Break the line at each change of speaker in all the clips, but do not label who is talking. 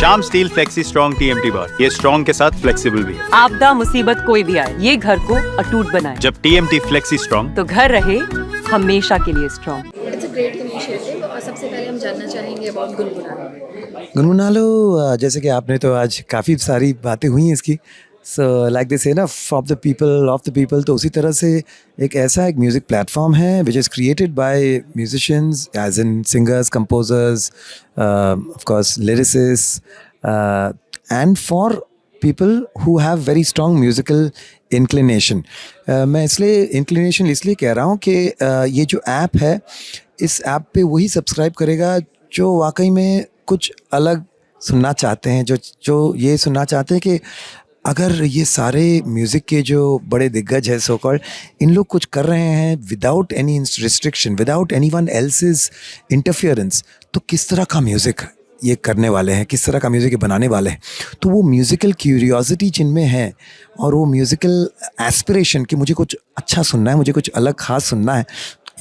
Shyam steel flexi strong TMT बार, ये strong के साथ फ्लेक्सिबल भी है।
आपदा मुसीबत कोई भी आए, ये घर को अटूट बनाए।
जब TMT फ्लेक्सी स्ट्रॉन्ग
तो घर रहे हमेशा के लिए strong.
It's a great initiative और सबसे पहले हम जानना चाहेंगे अबाउट गुनगुना।
गुनगुना लो, जैसे कि आपने तो आज काफ़ी सारी बातें हुई हैं इसकी। सो लाइक दिस है ना, ऑफ द पीपल, तो उसी तरह से एक ऐसा एक म्यूज़िक प्लेटफॉर्म है which is created by musicians as in singers, composers, of course lyricist, and for people who have very strong musical inclination. मैं इंक्लिनेशन इसलिए कह रहा हूँ कि ये जो ऐप है, इस ऐप पे वही सब्सक्राइब करेगा जो वाकई में कुछ अलग सुनना चाहते हैं, जो ये सुनना चाहते हैं कि अगर ये सारे म्यूज़िक के जो बड़े दिग्गज हैं सो कॉल्ड, इन लोग कुछ कर रहे हैं without any restriction, without anyone else's interference, तो किस तरह का म्यूज़िक ये करने वाले हैं, किस तरह का म्यूज़िक ये बनाने वाले हैं। तो वो म्यूज़िकल क्यूरियोसिटी जिनमें है और वो म्यूज़िकल एस्पिरेशन कि मुझे कुछ अच्छा सुनना है, मुझे कुछ अलग ख़ास सुनना है।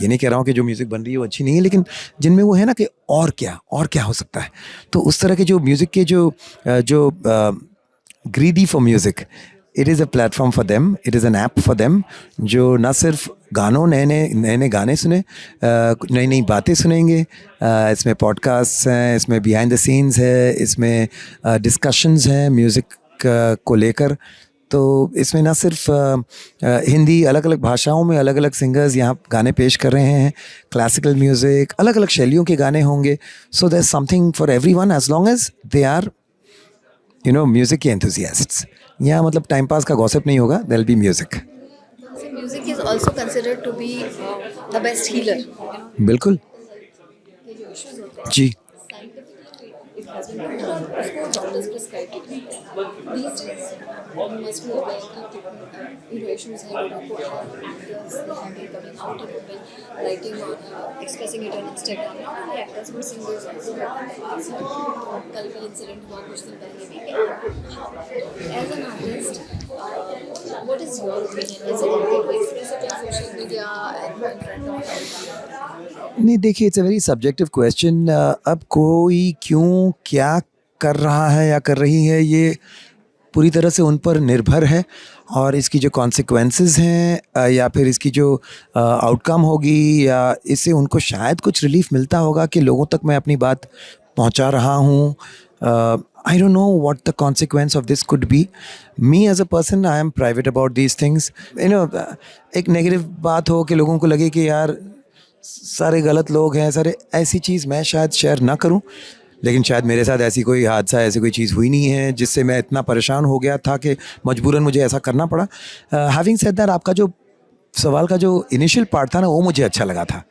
ये नहीं कह रहा हूँ कि जो म्यूज़िक बन रही है वो अच्छी नहीं है, लेकिन जिनमें वो है ना कि और क्या हो सकता है। तो उस तरह के जो म्यूज़िक के जो greedy for music, it is a platform for them, it is an app for them, जो ना सिर्फ नए गाने सुने, नई नई बातें सुनेंगे। इसमें पॉडकास्ट हैं, इसमें बिहाइंड द सीन्स है, इसमें डिस्कशंस हैं म्यूज़िक को लेकर। तो इसमें ना सिर्फ हिंदी, अलग अलग भाषाओं में अलग अलग सिंगर्स यहाँ गाने पेश कर रहे हैं, क्लासिकल म्यूज़िक, अलग अलग शैलियों के गाने होंगे। So there is something for everyone as long as they are music के एंथुसियास्ट्स। यहाँ मतलब टाइम पास का गॉसिप नहीं होगा, there will be music.
Music is also considered to be the best healer.
बिल्कुल जी।
What is your opinion? Is it okay to express it on social media and in front of everyone?
नहीं, देखिए, it's a very subjective question. अब कोई क्यों क्या कर रहा है या कर रही है, ये पूरी तरह से उन पर निर्भर है, और इसकी जो कॉन्सिक्वेंसेस हैं या फिर इसकी जो आउटकम होगी, या इससे उनको शायद कुछ रिलीफ मिलता होगा कि लोगों तक मैं अपनी बात पहुंचा रहा हूं। I don't know what the consequence of this could be. Me as a person, I am private about these things. एक नेगेटिव बात हो कि लोगों को लगे कि यार सारे गलत लोग हैं, सारे, ऐसी चीज़ मैं शायद शेयर ना करूं, लेकिन शायद मेरे साथ ऐसी कोई हादसा, ऐसी कोई चीज़ हुई नहीं है जिससे मैं इतना परेशान हो गया था कि मजबूरन मुझे ऐसा करना पड़ा। हैविंग सेड दैट, आपका जो सवाल का जो इनिशियल पार्ट था ना, वो मुझे अच्छा लगा था,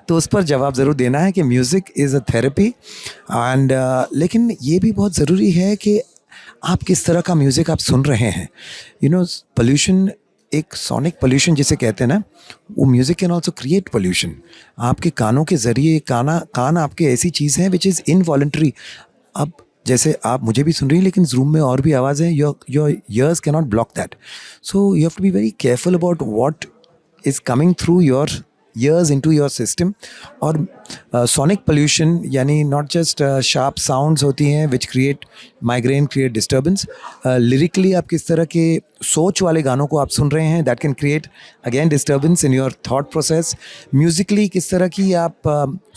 तो उस पर जवाब ज़रूर देना है कि music is a therapy and लेकिन ये भी बहुत ज़रूरी है कि आप किस तरह का म्यूज़िक आप सुन रहे हैं। पोल्यूशन, एक सोनिक पोल्यूशन जिसे कहते हैं ना, वो music can also create pollution. आपके कानों के ज़रिए, कान आपके ऐसी चीज़ हैं विच इज़ इनवॉलंटरी। अब जैसे आप मुझे भी सुन रही हैं, लेकिन इस रूम में और भी आवाज़ है, your ears can not block that. So you have to be very careful about what is coming through your years into your system। और sonic pollution यानी not just sharp sounds होती हैं which create migraine, create disturbance। lyrically आप किस तरह के सोच वाले गानों को आप सुन रहे हैं, that can create again disturbance in your thought process। musically किस तरह की आप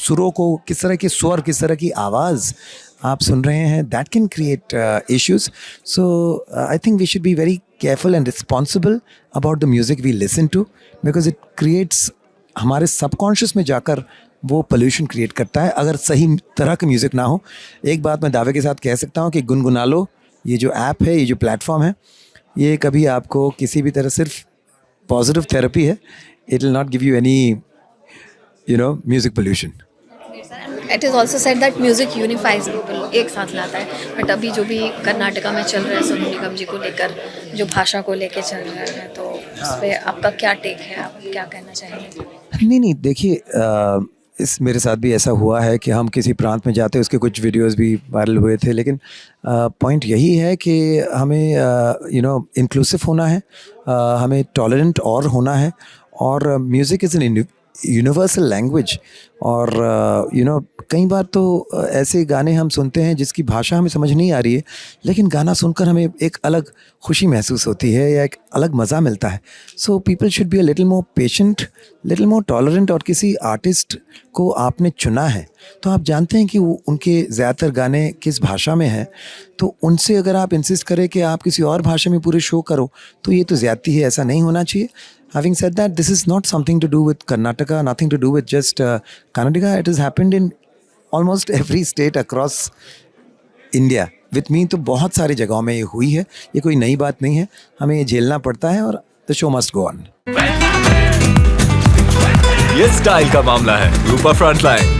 सुरों को, किस तरह के स्वर, किस तरह की आवाज़ आप सुन रहे हैं, that can create issues। so I think we should be very careful and responsible about the music we listen to, because it creates, हमारे सबकॉन्शियस में जाकर वो पोल्यूशन क्रिएट करता है अगर सही तरह का म्यूज़िक ना हो। एक बात मैं दावे के साथ कह सकता हूँ कि गुनगुना लो, ये जो ऐप है, ये जो प्लेटफॉर्म है, ये कभी आपको किसी भी तरह, सिर्फ पॉजिटिव थेरेपी है। It will not give you any music pollution.
It is also said that music unifies people, एक साथ लाता है। बट अभी जो भी कर्नाटका में चल रहा है सोनू निगम जी को लेकर, जो भाषा को लेकर चल रहा है, तो उस पर आपका क्या टेक है, आप क्या कहना चाहेंगे?
नहीं, देखिए, इस मेरे साथ भी ऐसा हुआ है कि हम किसी प्रांत में जाते, उसके कुछ वीडियोस भी वायरल हुए थे, लेकिन पॉइंट यही है कि हमें इंक्लूसिव होना है, हमें टॉलरेंट और होना है, और music is an universal language. और कई बार तो ऐसे गाने हम सुनते हैं जिसकी भाषा हमें समझ नहीं आ रही है, लेकिन गाना सुनकर हमें एक अलग खुशी महसूस होती है या एक अलग मज़ा मिलता है। So people should be a little more patient, little more tolerant. और किसी आर्टिस्ट को आपने चुना है तो आप जानते हैं कि वो उनके ज़्यादातर गाने किस भाषा में हैं, तो उनसे अगर आप इंसिस्ट करें कि आप किसी और भाषा में पूरे शो करो तो ये तो ज़्यादती है, ऐसा नहीं होना चाहिए। Having said that, this is not something to do with Karnataka, nothing to do with just Kannadiga. It has happened in almost every state across India. With me तो बहुत सारी जगहों में ये हुई है, ये कोई नई बात नहीं है, हमें ये झेलना पड़ता है और the show must go on.
ये स्टाइल का मामला है, रूपा फ्रंटलाइन।